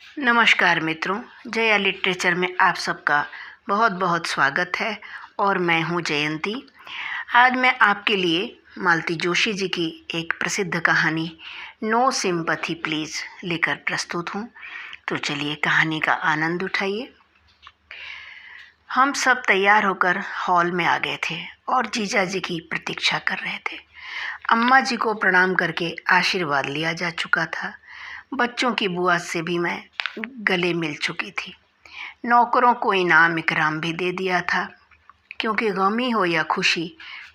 नमस्कार मित्रों, जया लिटरेचर में आप सबका बहुत बहुत स्वागत है और मैं हूँ जयंती। आज मैं आपके लिए मालती जोशी जी की एक प्रसिद्ध कहानी नो सिंपैथी प्लीज़ लेकर प्रस्तुत हूँ। तो चलिए कहानी का आनंद उठाइए। हम सब तैयार होकर हॉल में आ गए थे और जीजा जी की प्रतीक्षा कर रहे थे। अम्मा जी को प्रणाम करके आशीर्वाद लिया जा चुका था। बच्चों की बुआ से भी मैं गले मिल चुकी थी। नौकरों को इनाम इकराम भी दे दिया था, क्योंकि गमी हो या खुशी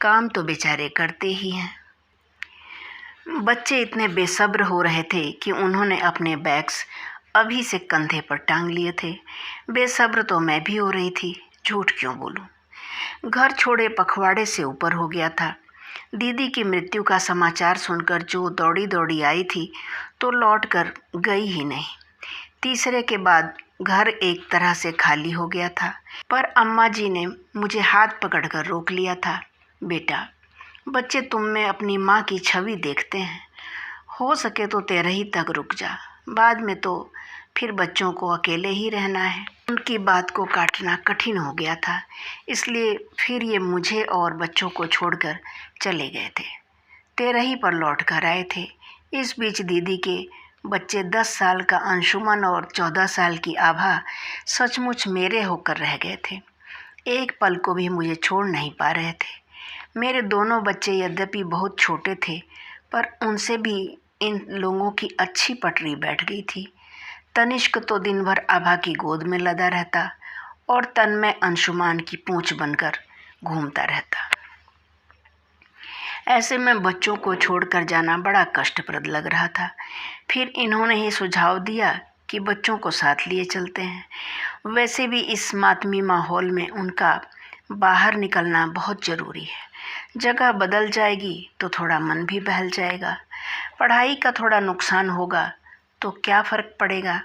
काम तो बेचारे करते ही हैं। बच्चे इतने बेसब्र हो रहे थे कि उन्होंने अपने बैग्स अभी से कंधे पर टांग लिए थे। बेसब्र तो मैं भी हो रही थी, झूठ क्यों बोलूं। घर छोड़े पखवाड़े से ऊपर हो गया था। दीदी की मृत्यु का समाचार सुनकर जो दौड़ी दौड़ी आई थी तो लौट कर गई ही नहीं। तीसरे के बाद घर एक तरह से खाली हो गया था, पर अम्मा जी ने मुझे हाथ पकड़कर रोक लिया था। बेटा, बच्चे तुम में अपनी माँ की छवि देखते हैं, हो सके तो 13 तक रुक जा, बाद में तो फिर बच्चों को अकेले ही रहना है। उनकी बात को काटना कठिन हो गया था, इसलिए फिर ये मुझे और बच्चों को छोड़कर चले गए थे। 13 पर लौट कर आए थे। इस बीच दीदी के बच्चे 10 साल का अंशुमन और 14 साल की आभा सचमुच मेरे होकर रह गए थे। एक पल को भी मुझे छोड़ नहीं पा रहे थे। मेरे दोनों बच्चे यद्यपि बहुत छोटे थे, पर उनसे भी इन लोगों की अच्छी पटरी बैठ गई थी। तनिष्क तो दिन भर आभा की गोद में लदा रहता और तन्मय अंशुमान की पूंछ बनकर घूमता रहता। ऐसे में बच्चों को छोड़कर जाना बड़ा कष्टप्रद लग रहा था। फिर इन्होंने ही सुझाव दिया कि बच्चों को साथ लिए चलते हैं। वैसे भी इस मातमी माहौल में उनका बाहर निकलना बहुत ज़रूरी है। जगह बदल जाएगी तो थोड़ा मन भी बहल जाएगा। पढ़ाई का थोड़ा नुकसान होगा तो क्या फ़र्क पड़ेगा।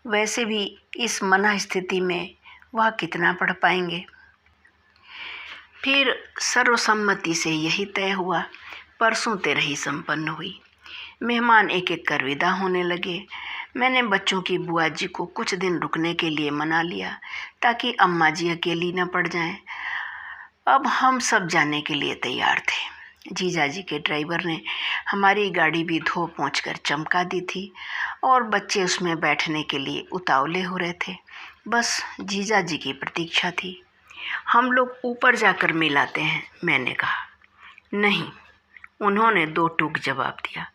वैसे भी इस मना स्थिति में वह कितना पढ़ पाएंगे। फिर सर्वसम्मति से यही तय हुआ। परसों 13 संपन्न हुई। मेहमान एक एक कर विदा होने लगे। मैंने बच्चों की बुआ जी को कुछ दिन रुकने के लिए मना लिया, ताकि अम्मा जी अकेली न पड़ जाएं। अब हम सब जाने के लिए तैयार थे। जीजा जी के ड्राइवर ने हमारी गाड़ी भी धो पोंछ कर चमका दी थी और बच्चे उसमें बैठने के लिए उतावले हो रहे थे। बस जीजा जी की प्रतीक्षा थी। हम लोग ऊपर जाकर मिलाते हैं, मैंने कहा। नहीं, उन्होंने 2 टूक जवाब दिया।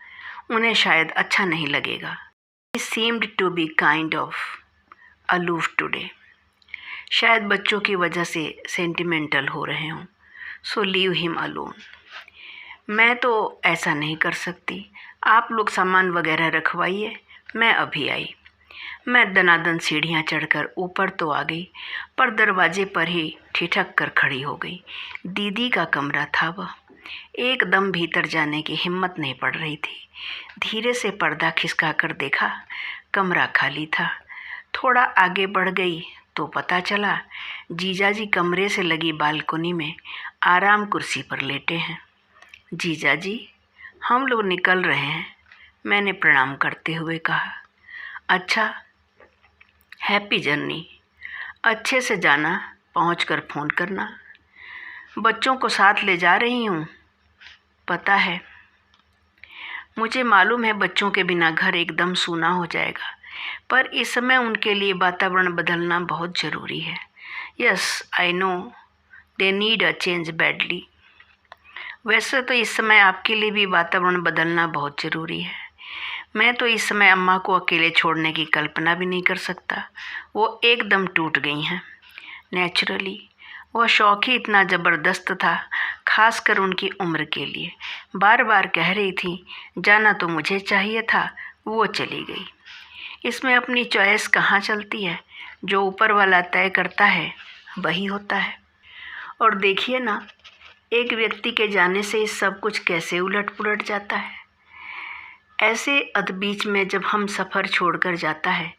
उन्हें शायद अच्छा नहीं लगेगा। He seemed to be kind of aloof today. शायद बच्चों की वजह से सेंटिमेंटल हो रहे हों, so leave him alone. मैं तो ऐसा नहीं कर सकती। आप लोग सामान वगैरह रखवाइए, मैं अभी आई। मैं दनादन सीढ़ियाँ चढ़कर ऊपर तो आ गई, पर दरवाजे पर ही ठिठक कर खड़ी हो गई। दीदी का कमरा था वह। एकदम भीतर जाने की हिम्मत नहीं पड़ रही थी। धीरे से पर्दा खिसका कर देखा, कमरा खाली था। थोड़ा आगे बढ़ गई तो पता चला जीजा जी कमरे से लगी बालकोनी में आराम कुर्सी पर लेटे हैं। जीजा जी, हम लोग निकल रहे हैं, मैंने प्रणाम करते हुए कहा। अच्छा, हैप्पी जर्नी। अच्छे से जाना, पहुंचकर फ़ोन करना। बच्चों को साथ ले जा रही हूँ, पता है। मुझे मालूम है बच्चों के बिना घर एकदम सूना हो जाएगा, पर इस समय उनके लिए वातावरण बदलना बहुत ज़रूरी है। Yes, I know they need a change badly. वैसे तो इस समय आपके लिए भी वातावरण बदलना बहुत ज़रूरी है। मैं तो इस समय अम्मा को अकेले छोड़ने की कल्पना भी नहीं कर सकता। वो एकदम टूट गई हैं। नेचुरली वह शौक ही इतना ज़बरदस्त था, खासकर उनकी उम्र के लिए। बार बार कह रही थी, जाना तो मुझे चाहिए था, वो चली गई। इसमें अपनी चॉइस कहाँ चलती है। जो ऊपर वाला तय करता है वही होता है। और देखिए ना, एक व्यक्ति के जाने से सब कुछ कैसे उलट पुलट जाता है। ऐसे अधबीच में जब हम सफ़र छोड़कर जाता है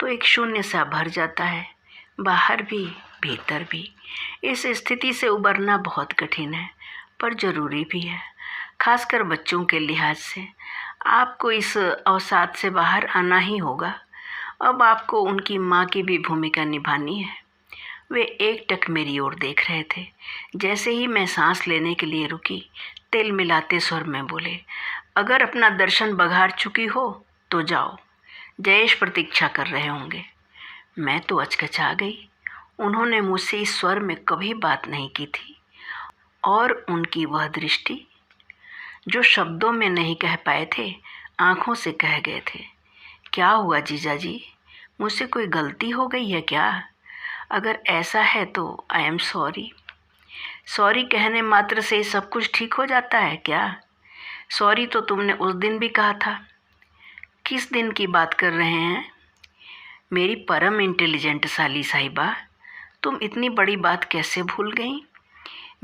तो एक शून्य सा भर जाता है, बाहर भी भीतर भी। इस स्थिति से उबरना बहुत कठिन है, पर ज़रूरी भी है, खासकर बच्चों के लिहाज से। आपको इस अवसाद से बाहर आना ही होगा। अब आपको उनकी माँ की भी भूमिका निभानी है। वे एकटक मेरी ओर देख रहे थे। जैसे ही मैं सांस लेने के लिए रुकी, तेल मिलाते स्वर में बोले, अगर अपना दर्शन बघार चुकी हो तो जाओ, जयेश प्रतीक्षा कर रहे होंगे। मैं तो अचकचा गई। उन्होंने मुझसे इस स्वर में कभी बात नहीं की थी। और उनकी वह दृष्टि, जो शब्दों में नहीं कह पाए थे, आंखों से कह गए थे। क्या हुआ जीजा जी, मुझसे कोई गलती हो गई है क्या? अगर ऐसा है तो आई एम सॉरी। सॉरी कहने मात्र से सब कुछ ठीक हो जाता है क्या? सॉरी तो तुमने उस दिन भी कहा था। किस दिन की बात कर रहे हैं? मेरी परम इंटेलिजेंट साली साहिबा, तुम इतनी बड़ी बात कैसे भूल गई?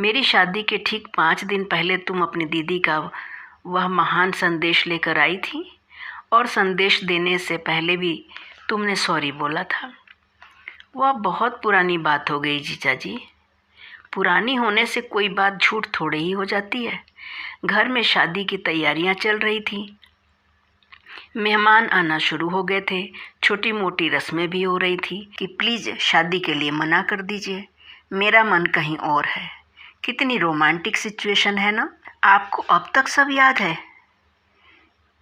मेरी शादी के ठीक 5 दिन पहले तुम अपनी दीदी का वह महान संदेश लेकर आई थी, और संदेश देने से पहले भी तुमने सॉरी बोला था। वह बहुत पुरानी बात हो गई जीजा जी। पुरानी होने से कोई बात झूठ थोड़े ही हो जाती है। घर में शादी की तैयारियां चल रही थी, मेहमान आना शुरू हो गए थे, छोटी मोटी रस्में भी हो रही थी कि प्लीज़ शादी के लिए मना कर दीजिए, मेरा मन कहीं और है। कितनी रोमांटिक सिचुएशन है ना? आपको अब तक सब याद है?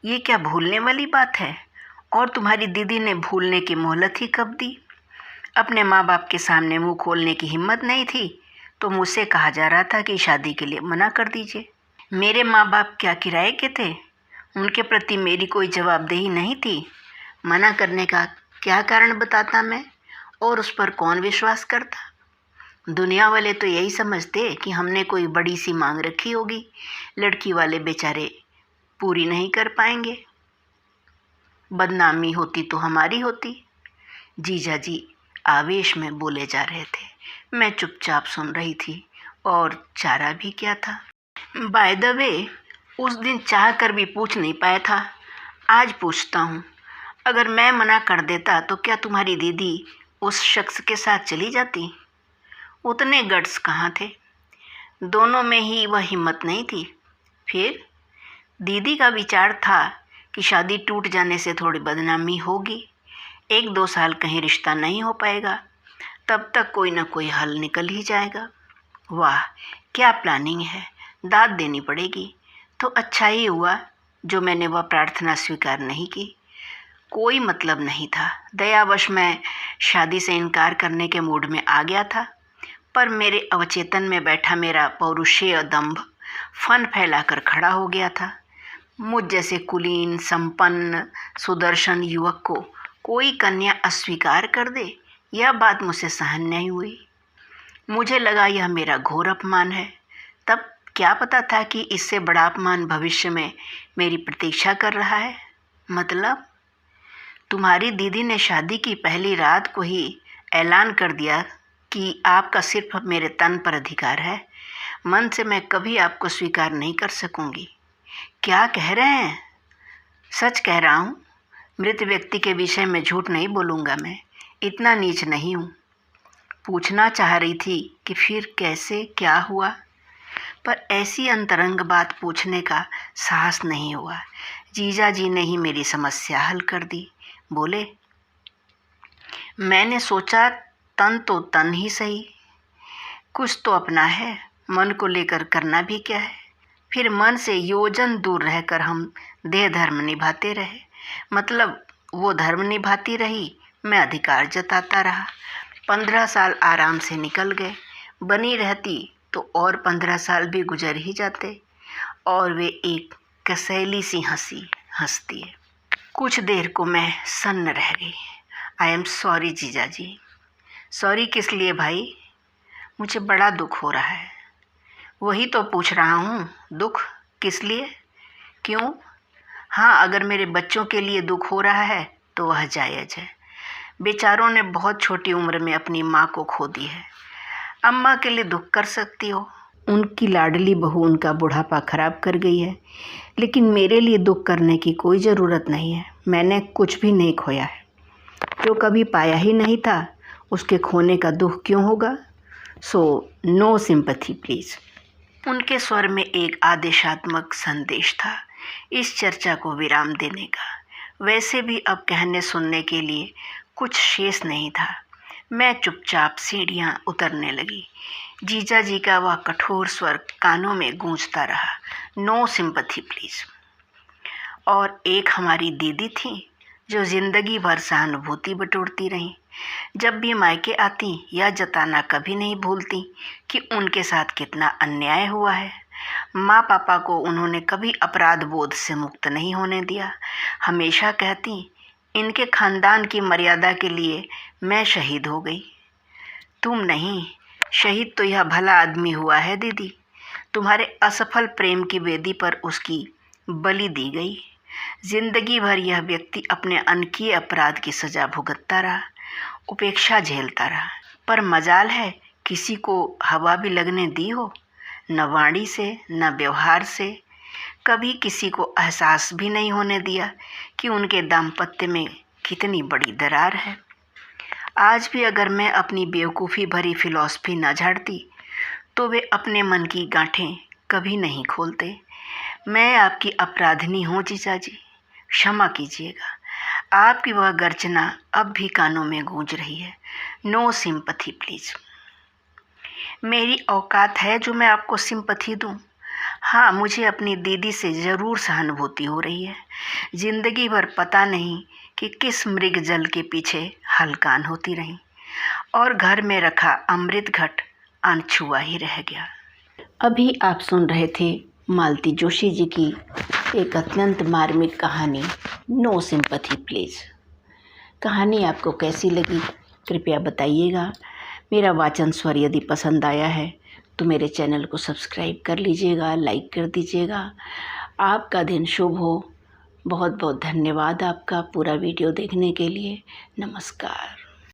ये क्या भूलने वाली बात है? और तुम्हारी दीदी ने भूलने की मोहलत ही कब दी? अपने माँ बाप के सामने मुंह खोलने की हिम्मत नहीं थी तो मुझसे कहा जा रहा था कि शादी के लिए मना कर दीजिए। मेरे माँ बाप क्या किराए के थे? उनके प्रति मेरी कोई जवाबदेही नहीं थी। मना करने का क्या कारण बताता मैं, और उस पर कौन विश्वास करता? दुनिया वाले तो यही समझते कि हमने कोई बड़ी सी मांग रखी होगी, लड़की वाले बेचारे पूरी नहीं कर पाएंगे। बदनामी होती तो हमारी होती। जीजा जी आवेश में बोले जा रहे थे। मैं चुपचाप सुन रही थी, और चारा भी क्या था। बाय द वे, उस दिन चाह कर भी पूछ नहीं पाया था, आज पूछता हूँ। अगर मैं मना कर देता तो क्या तुम्हारी दीदी उस शख्स के साथ चली जाती? उतने गट्स कहाँ थे? दोनों में ही वह हिम्मत नहीं थी। फिर दीदी का विचार था कि शादी टूट जाने से थोड़ी बदनामी होगी, 1-2 साल कहीं रिश्ता नहीं हो पाएगा, तब तक कोई ना कोई हल निकल ही जाएगा। वाह, क्या प्लानिंग है! दाद देनी पड़ेगी। तो अच्छा ही हुआ जो मैंने वह प्रार्थना स्वीकार नहीं की। कोई मतलब नहीं था। दयावश मैं शादी से इनकार करने के मूड में आ गया था, पर मेरे अवचेतन में बैठा मेरा पौरुषेय दंभ फन फैलाकर खड़ा हो गया था। मुझ जैसे कुलीन, संपन्न, सुदर्शन युवक को कोई कन्या अस्वीकार कर दे, यह बात मुझसे सहन नहीं हुई। मुझे लगा यह मेरा घोर अपमान है। तब क्या पता था कि इससे बड़ा अपमान भविष्य में मेरी प्रतीक्षा कर रहा है। मतलब तुम्हारी दीदी ने शादी की पहली रात को ही ऐलान कर दिया कि आपका सिर्फ मेरे तन पर अधिकार है। मन से मैं कभी आपको स्वीकार नहीं कर सकूंगी। क्या कह रहे हैं? सच कह रहा हूँ। मृत व्यक्ति के विषय में झूठ नहीं बोलूँगा मैं, इतना नीच नहीं हूँ। पूछना चाह रही थी कि फिर कैसे, क्या हुआ, पर ऐसी अंतरंग बात पूछने का साहस नहीं हुआ। जीजा जी ने ही मेरी समस्या हल कर दी। बोले, मैंने सोचा तन तो तन ही सही, कुछ तो अपना है, मन को लेकर करना भी क्या है। फिर मन से योजन दूर रहकर हम देह धर्म निभाते रहे। मतलब वो धर्म निभाती रही, मैं अधिकार जताता रहा। 15 साल आराम से निकल गए। बनी रहती तो और 15 साल भी गुजर ही जाते। और वे एक कसैली सी हंसी हंसती है। कुछ देर को मैं सन्न रह गई। आई एम सॉरी जीजा जी। सॉरी किस लिए भाई? मुझे बड़ा दुख हो रहा है। वही तो पूछ रहा हूँ, दुख किस लिए, क्यों? हाँ, अगर मेरे बच्चों के लिए दुख हो रहा है तो वह जायज़ है। बेचारों ने बहुत छोटी उम्र में अपनी माँ को खो दी है। अम्मा के लिए दुख कर सकती हो, उनकी लाडली बहू उनका बुढ़ापा खराब कर गई है, लेकिन मेरे लिए दुख करने की कोई ज़रूरत नहीं है। मैंने कुछ भी नहीं खोया है। जो कभी पाया ही नहीं था उसके खोने का दुख क्यों होगा? So no sympathy please. उनके स्वर में एक आदेशात्मक संदेश था, इस चर्चा को विराम देने का। वैसे भी अब कहने सुनने के लिए कुछ शेष नहीं था। मैं चुपचाप सीढ़ियां उतरने लगी। जीजा जी का वह कठोर स्वर कानों में गूंजता रहा, नो सिंपैथी प्लीज। और एक हमारी दीदी थी जो जिंदगी भर सहानुभूति बटोरती रही। जब भी मायके आती यह जताना कभी नहीं भूलती कि उनके साथ कितना अन्याय हुआ है। माँ पापा को उन्होंने कभी अपराध बोध से मुक्त नहीं होने दिया। हमेशा कहती, इनके खानदान की मर्यादा के लिए मैं शहीद हो गई। तुम नहीं, शहीद तो यह भला आदमी हुआ है दीदी। तुम्हारे असफल प्रेम की वेदी पर उसकी बलि दी गई। जिंदगी भर यह व्यक्ति अपने अनकिए अपराध की सजा भुगतता रहा, उपेक्षा झेलता रहा। पर मजाल है किसी को हवा भी लगने दी हो। न वाणी से न व्यवहार से कभी किसी को एहसास भी नहीं होने दिया कि उनके दाम्पत्य में कितनी बड़ी दरार है। आज भी अगर मैं अपनी बेवकूफ़ी भरी फिलॉसफी न झाड़ती तो वे अपने मन की गांठें कभी नहीं खोलते। मैं आपकी अपराधिनी हूँ जीजा जी, क्षमा कीजिएगा। आपकी वह गर्जना अब भी कानों में गूंज रही है, नो सिंपैथी प्लीज़। मेरी औकात है जो मैं आपको सिंपैथी दूं? हाँ, मुझे अपनी दीदी से ज़रूर सहानुभूति हो रही है। ज़िंदगी भर पता नहीं कि किस मृग जल के पीछे हलकान होती रही और घर में रखा अमृत घट अनछुआ ही रह गया। अभी आप सुन रहे थे मालती जोशी जी की एक अत्यंत मार्मिक कहानी, नो सिंपैथी प्लीज़। कहानी आपको कैसी लगी कृपया बताइएगा। मेरा वाचन स्वर यदि पसंद आया है तो मेरे चैनल को सब्सक्राइब कर लीजिएगा, लाइक कर दीजिएगा। आपका दिन शुभ हो। बहुत बहुत धन्यवाद आपका पूरा वीडियो देखने के लिए। नमस्कार।